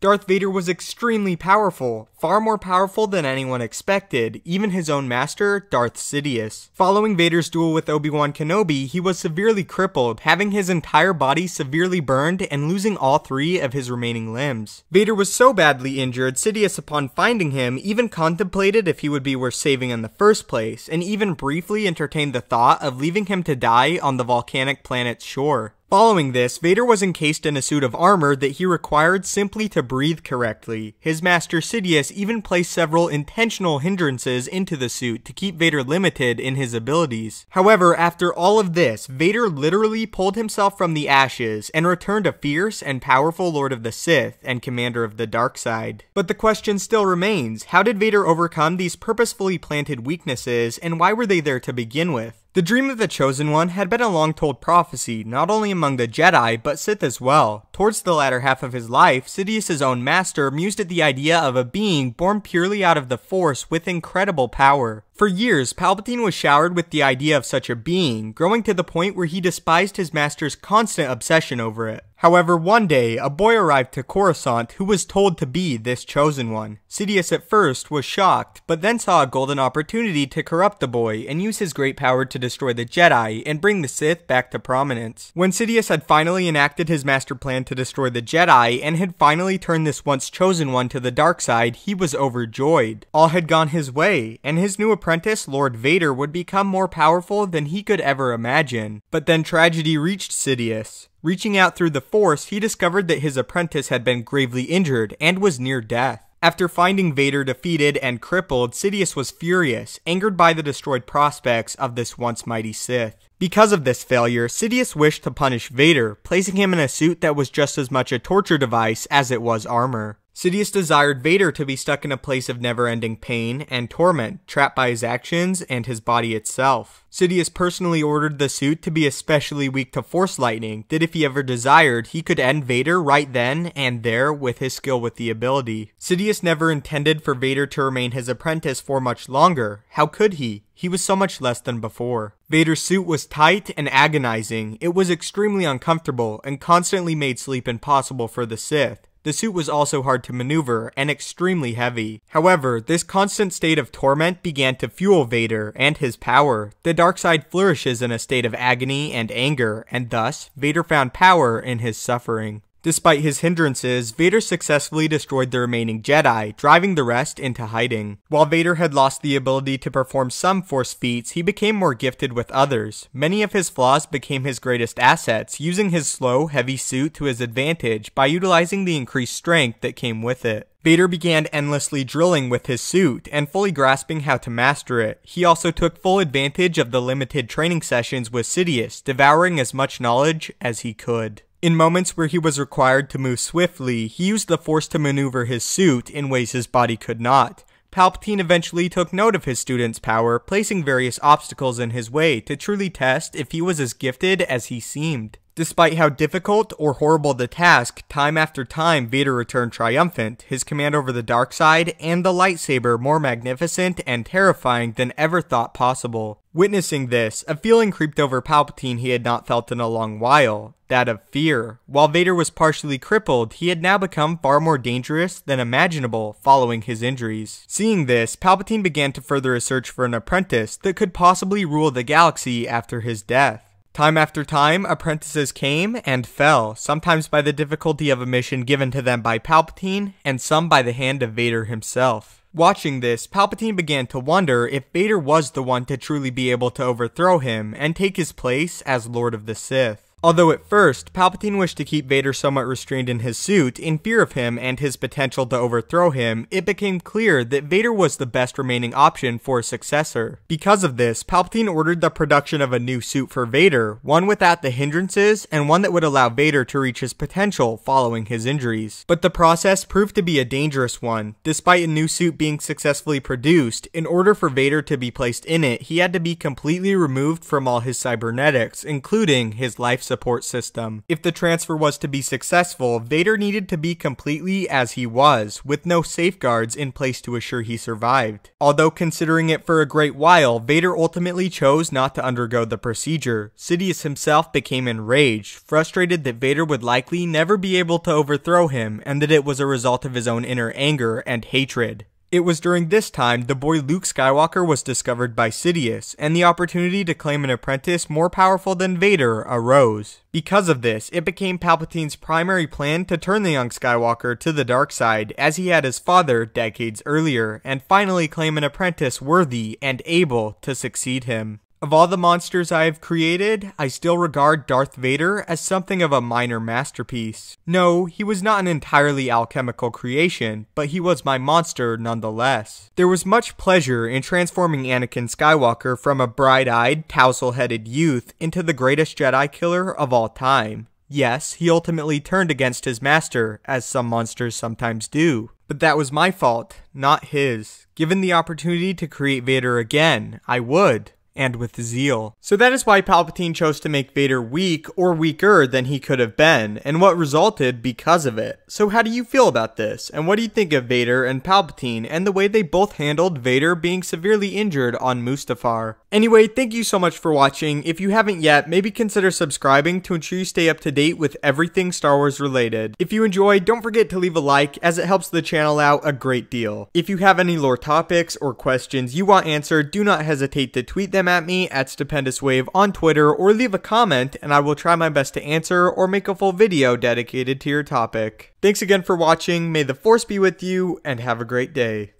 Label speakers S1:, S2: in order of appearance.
S1: Darth Vader was extremely powerful, far more powerful than anyone expected, even his own master, Darth Sidious. Following Vader's duel with Obi-Wan Kenobi, he was severely crippled, having his entire body severely burned and losing all 3 of his remaining limbs. Vader was so badly injured, Sidious, upon finding him, even contemplated if he would be worth saving in the first place, and even briefly entertained the thought of leaving him to die on the volcanic planet's shore. Following this, Vader was encased in a suit of armor that he required simply to breathe correctly. His master Sidious even placed several intentional hindrances into the suit to keep Vader limited in his abilities. However, after all of this, Vader literally pulled himself from the ashes and returned a fierce and powerful Lord of the Sith and commander of the dark side. But the question still remains, how did Vader overcome these purposefully planted weaknesses, and why were they there to begin with? The dream of the Chosen One had been a long-told prophecy, not only among the Jedi, but Sith as well. Towards the latter half of his life, Sidious's own master mused at the idea of a being born purely out of the Force with incredible power. For years, Palpatine was showered with the idea of such a being, growing to the point where he despised his master's constant obsession over it. However, one day, a boy arrived to Coruscant who was told to be this Chosen One. Sidious at first was shocked, but then saw a golden opportunity to corrupt the boy and use his great power to destroy the Jedi and bring the Sith back to prominence. When Sidious had finally enacted his master plan to destroy the Jedi and had finally turned this once Chosen One to the dark side, he was overjoyed. All had gone his way, and his new apprentice, Lord Vader, would become more powerful than he could ever imagine. But then tragedy reached Sidious. Reaching out through the Force, he discovered that his apprentice had been gravely injured and was near death. After finding Vader defeated and crippled, Sidious was furious, angered by the destroyed prospects of this once mighty Sith. Because of this failure, Sidious wished to punish Vader, placing him in a suit that was just as much a torture device as it was armor. Sidious desired Vader to be stuck in a place of never-ending pain and torment, trapped by his actions and his body itself. Sidious personally ordered the suit to be especially weak to Force lightning, that if he ever desired, he could end Vader right then and there with his skill with the ability. Sidious never intended for Vader to remain his apprentice for much longer. How could he? He was so much less than before. Vader's suit was tight and agonizing. It was extremely uncomfortable and constantly made sleep impossible for the Sith. The suit was also hard to maneuver and extremely heavy. However, this constant state of torment began to fuel Vader and his power. The dark side flourishes in a state of agony and anger, and thus, Vader found power in his suffering. Despite his hindrances, Vader successfully destroyed the remaining Jedi, driving the rest into hiding. While Vader had lost the ability to perform some Force feats, he became more gifted with others. Many of his flaws became his greatest assets, using his slow, heavy suit to his advantage by utilizing the increased strength that came with it. Vader began endlessly drilling with his suit and fully grasping how to master it. He also took full advantage of the limited training sessions with Sidious, devouring as much knowledge as he could. In moments where he was required to move swiftly, he used the Force to maneuver his suit in ways his body could not. Palpatine eventually took note of his student's power, placing various obstacles in his way to truly test if he was as gifted as he seemed. Despite how difficult or horrible the task, time after time Vader returned triumphant, his command over the dark side and the lightsaber more magnificent and terrifying than ever thought possible. Witnessing this, a feeling creeped over Palpatine he had not felt in a long while, that of fear. While Vader was partially crippled, he had now become far more dangerous than imaginable following his injuries. Seeing this, Palpatine began to further a search for an apprentice that could possibly rule the galaxy after his death. Time after time, apprentices came and fell, sometimes by the difficulty of a mission given to them by Palpatine, and some by the hand of Vader himself. Watching this, Palpatine began to wonder if Vader was the one to truly be able to overthrow him and take his place as Lord of the Sith. Although at first, Palpatine wished to keep Vader somewhat restrained in his suit in fear of him and his potential to overthrow him, it became clear that Vader was the best remaining option for a successor. Because of this, Palpatine ordered the production of a new suit for Vader, one without the hindrances and one that would allow Vader to reach his potential following his injuries. But the process proved to be a dangerous one. Despite a new suit being successfully produced, in order for Vader to be placed in it, he had to be completely removed from all his cybernetics, including his life support system. If the transfer was to be successful, Vader needed to be completely as he was, with no safeguards in place to assure he survived. Although considering it for a great while, Vader ultimately chose not to undergo the procedure. Sidious himself became enraged, frustrated that Vader would likely never be able to overthrow him, and that it was a result of his own inner anger and hatred. It was during this time the boy Luke Skywalker was discovered by Sidious, and the opportunity to claim an apprentice more powerful than Vader arose. Because of this, it became Palpatine's primary plan to turn the young Skywalker to the dark side, as he had his father decades earlier, and finally claim an apprentice worthy and able to succeed him. Of all the monsters I have created, I still regard Darth Vader as something of a minor masterpiece. No, he was not an entirely alchemical creation, but he was my monster nonetheless. There was much pleasure in transforming Anakin Skywalker from a bright-eyed, tousle-headed youth into the greatest Jedi killer of all time. Yes, he ultimately turned against his master, as some monsters sometimes do. But that was my fault, not his. Given the opportunity to create Vader again, I would. And with zeal. So that is why Palpatine chose to make Vader weak or weaker than he could have been, and what resulted because of it. So how do you feel about this? And what do you think of Vader and Palpatine and the way they both handled Vader being severely injured on Mustafar? Anyway, thank you so much for watching. If you haven't yet, maybe consider subscribing to ensure you stay up to date with everything Star Wars related. If you enjoyed, don't forget to leave a like as it helps the channel out a great deal. If you have any lore topics or questions you want answered, do not hesitate to tweet them at me at Stupendous Wave on Twitter, or leave a comment and I will try my best to answer or make a full video dedicated to your topic. Thanks again for watching, may the Force be with you, and have a great day.